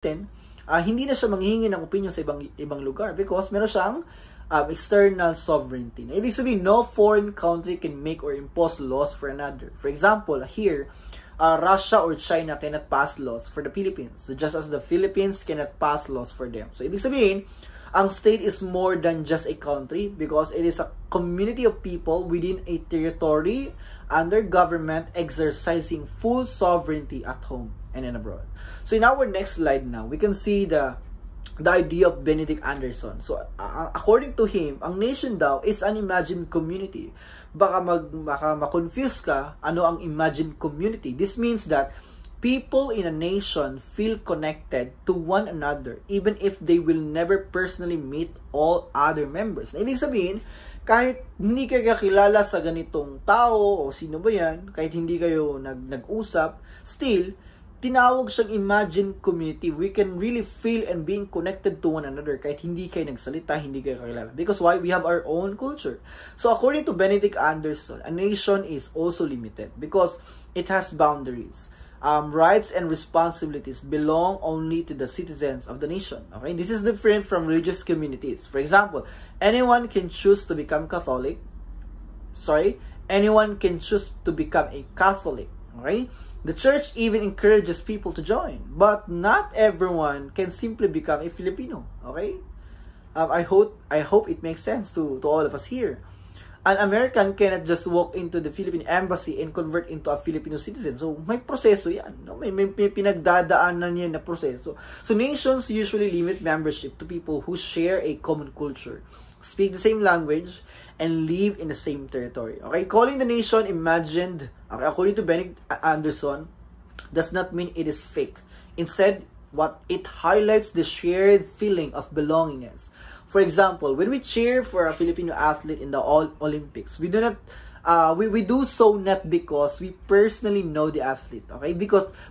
hindi na siya manghihingi ng opinion sa ibang lugar because meron siyang external sovereignty. Ibig sabihin, no foreign country can make or impose laws for another. For example, here, Russia or China cannot pass laws for the Philippines, so just as the Philippines cannot pass laws for them. So, ibig sabihin, ang state is more than just a country because it is a community of people within a territory under government exercising full sovereignty at home and then abroad. So, in our next slide now, we can see the idea of Benedict Anderson. So, according to him, ang nation daw is an imagined community. Baka ma-confuse ka, ano ang imagined community? This means that people in a nation feel connected to one another even if they will never personally meet all other members. Na ibig sabihin, kahit hindi kayo kakilala sa ganitong tao o sino ba yan, kahit hindi kayo nag-usap, still, tinawag siyang imagined community. We can really feel and being connected to one another kahit hindi kayo nagsalita, hindi kayo kakilala. Because why? We have our own culture. So according to Benedict Anderson, a nation is also limited because it has boundaries. Rights and responsibilities belong only to the citizens of the nation. Okay, this is different from religious communities. For example, anyone can choose to become Catholic. Anyone can choose to become a Catholic. Okay, the church even encourages people to join, but not everyone can simply become a Filipino. Okay, I hope it makes sense to all of us here. An American cannot just walk into the Philippine embassy and convert into a Filipino citizen. So, may proseso yan. No? May pinagdadaanan yan na proseso. So, nations usually limit membership to people who share a common culture, speak the same language, and live in the same territory. Okay? Calling the nation imagined, okay, according to Benedict Anderson, does not mean it is fake. Instead, what it highlights the shared feeling of belongingness. For example, when we cheer for a Filipino athlete in the Olympics, we do not we do so not because we personally know the athlete, okay?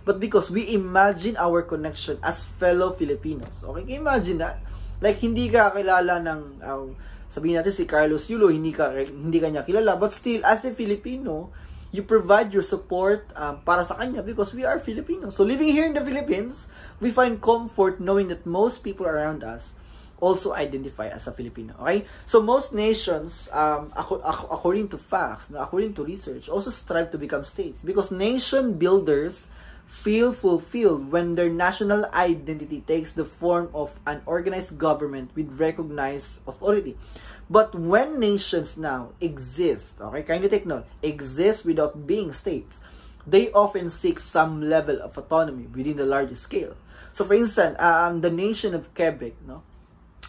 But because we imagine our connection as fellow Filipinos. Okay? Can you imagine that? Like hindi ka kilala ng sabihin natin si Carlos Yulo, hindi ka niya kilala, but still as a Filipino, you provide your support para sa kanya because we are Filipinos. So living here in the Philippines, we find comfort knowing that most people around us also identify as a Filipino. Okay? So most nations, according to facts, according to research, also strive to become states because nation builders feel fulfilled when their national identity takes the form of an organized government with recognized authority. But when nations now exist, okay, kindly take note, exist without being states, they often seek some level of autonomy within the largest scale. So for instance, the nation of Quebec, no,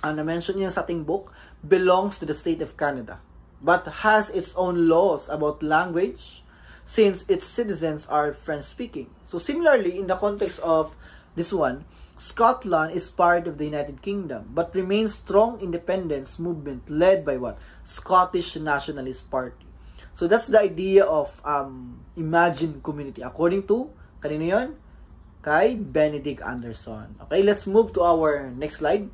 na-mention niya sa ating book, belongs to the state of Canada, but has its own laws about language since its citizens are French-speaking. So similarly, in the context of this one, Scotland is part of the United Kingdom, but remains strong independence movement led by what? Scottish Nationalist Party. So that's the idea of imagined community. According to, kanino yun? Kay Benedict Anderson. Okay, let's move to our next slide.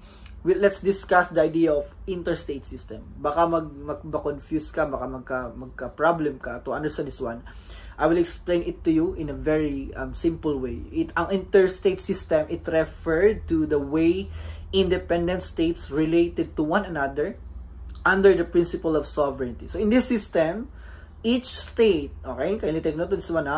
Let's discuss the idea of interstate system. Baka mag-confuse ka, baka magka-problem ka to understand this one. I will explain it to you in a very simple way. Ang interstate system, it referred to the way independent states related to one another under the principle of sovereignty. So in this system, each state, okay, kindly take note of this one,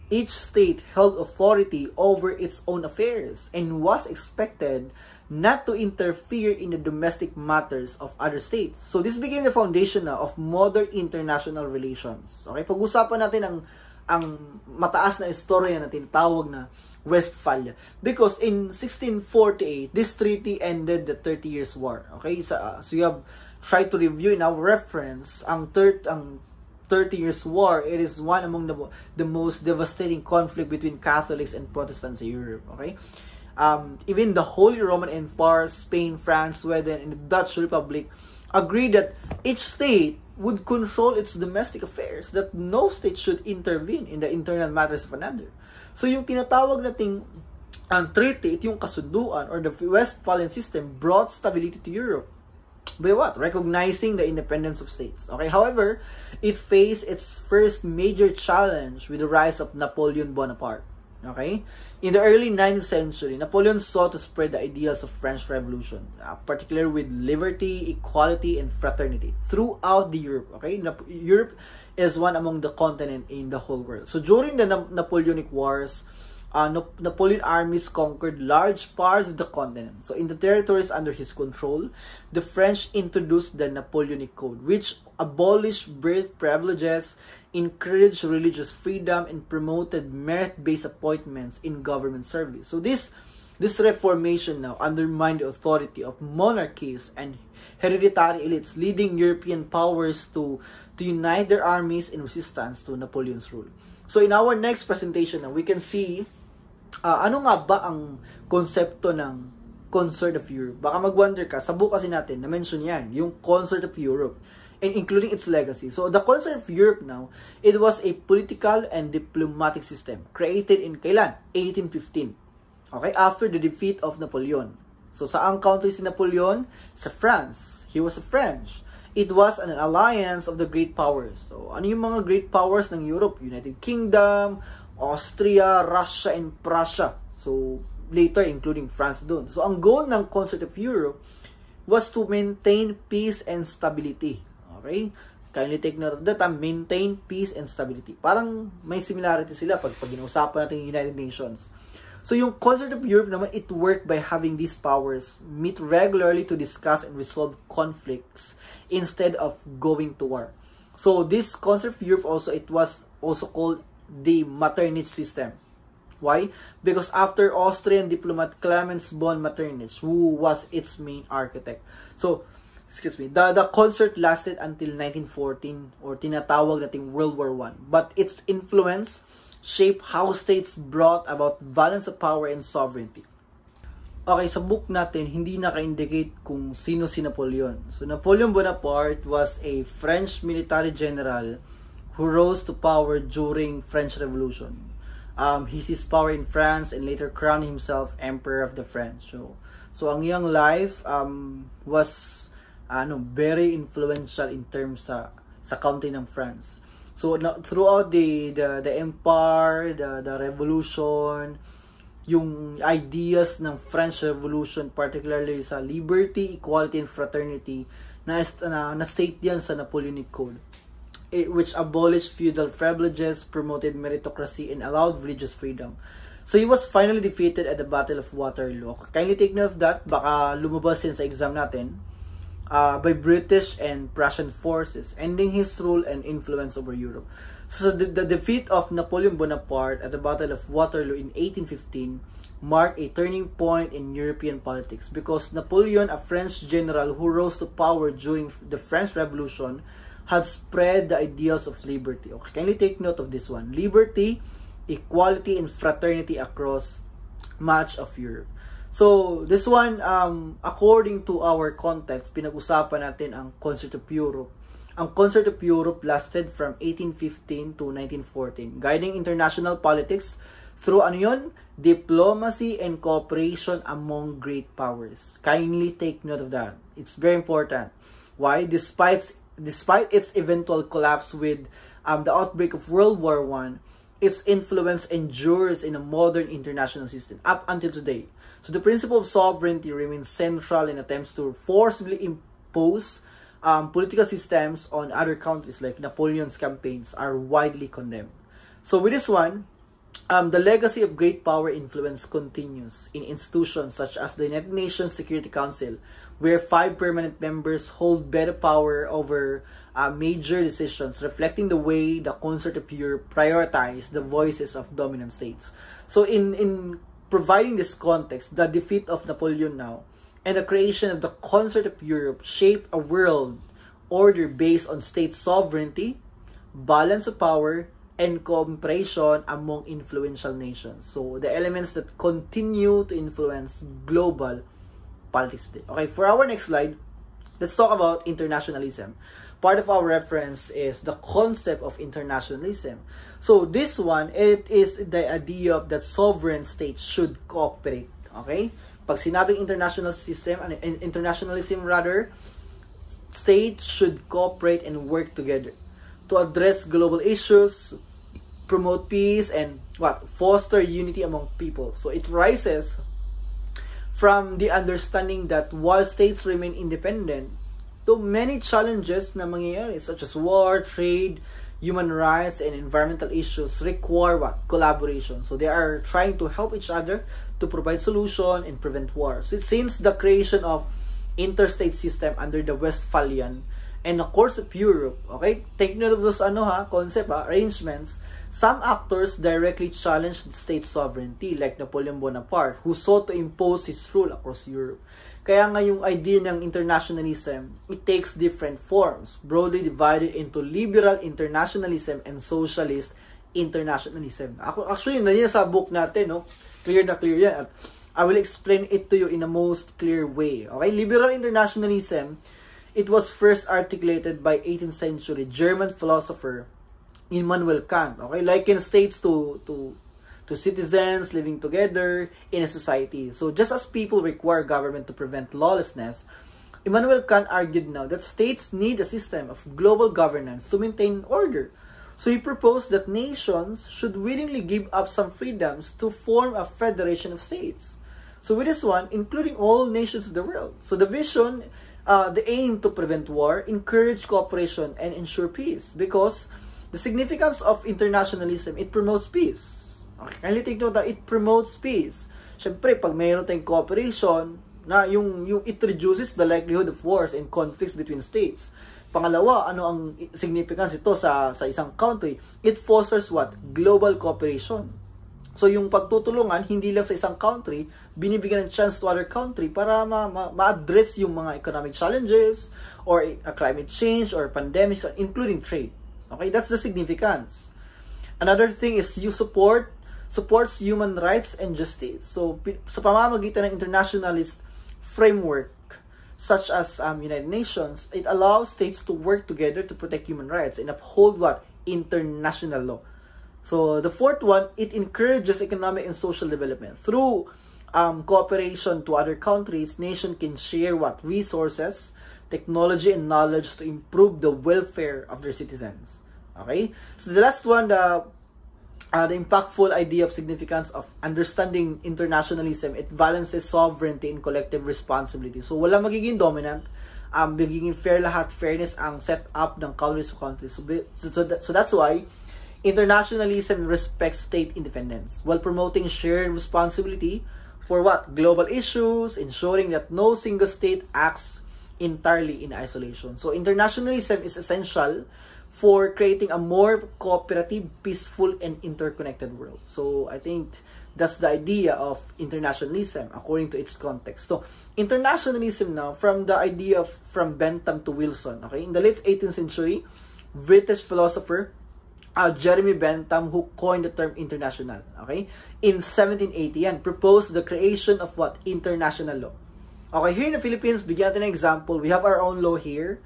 each state held authority over its own affairs and was expected not to interfere in the domestic matters of other states. So this became the foundation of modern international relations. Okay, pag-usapan natin ang mataas na istorya na tinatawag na Westphalia. Because in 1648, this treaty ended the 30 Years' War. Okay, so you have tried to review in our reference ang 30 Years' War. It is one among the most devastating conflict between Catholics and Protestants in Europe. Okay. Even the Holy Roman Empire, Spain, France, Sweden, and the Dutch Republic agreed that each state would control its domestic affairs, that no state should intervene in the internal matters of another. So yung tinatawag nating treaty, ito yung kasunduan or the Westphalian system brought stability to Europe. By what? Recognizing the independence of states. Okay. However, it faced its first major challenge with the rise of Napoleon Bonaparte. Okay? In the early 19th century, Napoleon sought to spread the ideals of French Revolution, particularly with liberty, equality, and fraternity throughout the Europe. Okay? Europe is one among the continent in the whole world. So during the Napoleonic Wars, Napoleon armies conquered large parts of the continent. So in the territories under his control, the French introduced the Napoleonic Code, which abolished birth privileges, encouraged religious freedom, and promoted merit-based appointments in government service. So this reformation now undermined the authority of monarchies and hereditary elites, leading European powers to unite their armies in resistance to Napoleon's rule. So in our next presentation, we can see ano nga ba ang konsepto ng Concert of Europe. Baka mag-wonder ka, sa book kasi natin, na-mention yan, yung Concert of Europe, and including its legacy. So the Concert of Europe now, it was a political and diplomatic system created in kailan? 1815. Okay, after the defeat of Napoleon. So saang country si Napoleon? Sa France. He was a French. It was an alliance of the great powers. So ano yung mga great powers ng Europe? United Kingdom, Austria, Russia, and Prussia. So later including France doon. So ang goal ng Concert of Europe was to maintain peace and stability. Okay? Kindly take note of that, maintain peace and stability. Parang may similarity sila pag ginausapan natin yung United Nations. So yung Concert of Europe naman, it worked by having these powers meet regularly to discuss and resolve conflicts instead of going to war. So this Concert of Europe also, it was also called the Metternich system. Why? Because after Austrian diplomat Clemens von Metternich, who was its main architect. So, excuse me, the concert lasted until 1914 or tinatawag nating World War I. But its influence shaped how states brought about balance of power and sovereignty. Okay, sa book natin, hindi naka-indicate kung sino si Napoleon. So, Napoleon Bonaparte was a French military general who rose to power during French Revolution. He seized power in France and later crowned himself Emperor of the French. So ang iyang life was very influential in terms sa country ng France. So throughout the empire, the revolution, yung ideas ng French Revolution, particularly sa liberty, equality, and fraternity, na state yan sa Napoleonic Code, which abolished feudal privileges, promoted meritocracy, and allowed religious freedom. So he was finally defeated at the Battle of Waterloo. Kindly take note of that, baka lumabas yan sa exam natin, by British and Prussian forces, ending his rule and influence over Europe. So the defeat of Napoleon Bonaparte at the Battle of Waterloo in 1815 marked a turning point in European politics, because Napoleon, a French general who rose to power during the French Revolution, had spread the ideals of liberty. Okay, kindly take note of this one. Liberty, equality, and fraternity across much of Europe. So, this one, according to our context, pinag-usapan natin ang Concert of Europe. Ang Concert of Europe lasted from 1815 to 1914, guiding international politics through diplomacy and cooperation among great powers. Kindly take note of that. It's very important. Why? Despite its eventual collapse with the outbreak of World War I, its influence endures in a modern international system up until today. So the principle of sovereignty remains central in attempts to forcibly impose political systems on other countries, like Napoleon's campaigns are widely condemned. So with this one, the legacy of great power influence continues in institutions such as the United Nations Security Council, where 5 permanent members hold better power over major decisions, reflecting the way the Concert of Europe prioritized the voices of dominant states. So in providing this context, the defeat of Napoleon now and the creation of the Concert of Europe shaped a world order based on state sovereignty, balance of power, and cooperation among influential nations. So the elements that continue to influence global politics today. Okay, for our next slide, let's talk about internationalism. Part of our reference is the concept of internationalism. So this one, it is the idea of that sovereign states should cooperate. Okay? Pag sinabing internationalism rather, states should cooperate and work together to address global issues, promote peace, and foster unity among people. So it rises from the understanding that while states remain independent, though many challenges na mangyayari such as war, trade, human rights, and environmental issues require collaboration. So they are trying to help each other to provide solution and prevent war. So since the creation of interstate system under the Westphalian and the course of Europe, okay, take note of those concept, arrangements, some actors directly challenged state sovereignty like Napoleon Bonaparte, who sought to impose his rule across Europe. Kaya nga yung idea ng internationalism, it takes different forms, broadly divided into liberal internationalism and socialist internationalism. Actually, yun sa book natin, no? Clear na clear yan. At I will explain it to you in a most clear way. Okay? Liberal internationalism, it was first articulated by 18th century German philosopher Immanuel Kant. Okay? Liken states to citizens living together in a society. So just as people require government to prevent lawlessness, Immanuel Kant argued now that states need a system of global governance to maintain order. So he proposed that nations should willingly give up some freedoms to form a federation of states. So with this one, including all nations of the world. So the vision, the aim to prevent war, encourage cooperation, and ensure peace. Because the significance of internationalism, it promotes peace. Okay, kindly take note that it promotes peace. Siyempre, pag mayroon tayong cooperation, na yung it reduces the likelihood of wars and conflicts between states. Pangalawa, ano ang significance ito sa isang country? It fosters global cooperation. So yung pagtutulungan, hindi lang sa isang country, binibigyan ng chance to other country para ma-address yung mga economic challenges or climate change or pandemics, including trade. Okay, that's the significance. Another thing is you supports human rights and justice. So, sa pamamagitan ng internationalist framework, such as United Nations, it allows states to work together to protect human rights and uphold international law. So, the fourth one, it encourages economic and social development. Through cooperation to other countries, nations can share resources, technology, and knowledge to improve the welfare of their citizens. Okay? So, the last one, the impactful idea of significance of understanding internationalism, it balances sovereignty and collective responsibility. So, wala magiging dominant, magiging fair lahat, fairness ang set up ng countries to countries. So that's why internationalism respects state independence while promoting shared responsibility for global issues, ensuring that no single state acts entirely in isolation. So, internationalism is essential for creating a more cooperative, peaceful, and interconnected world. So, I think that's the idea of internationalism according to its context. So, internationalism now, from Bentham to Wilson, okay? In the late 18th century, British philosopher Jeremy Bentham, who coined the term international, okay? In 1780, and proposed the creation of international law. Okay, here in the Philippines, bigyan natin ng example. We have our own law here.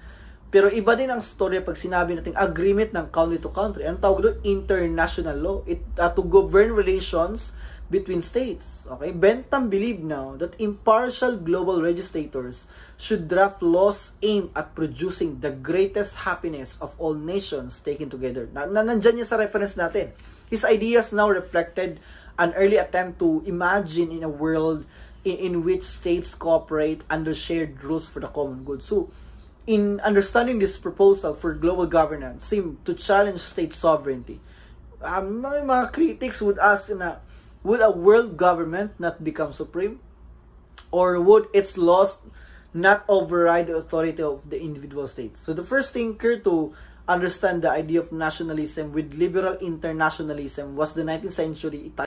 Pero iba din ang story pag sinabi natin agreement ng country to country. Ang tawag doon, international law. To govern relations between states. Okay? Bentham believed now that impartial global legislators should draft laws aimed at producing the greatest happiness of all nations taken together. Nandyan niya sa reference natin. His ideas now reflected an early attempt to imagine in a world in which states cooperate under shared rules for the common good. So, in understanding this proposal for global governance seemed to challenge state sovereignty. Mga critics would ask would a world government not become supreme? Or would its laws not override the authority of the individual states? So the first thinker to understand the idea of nationalism with liberal internationalism was the 19th century Italian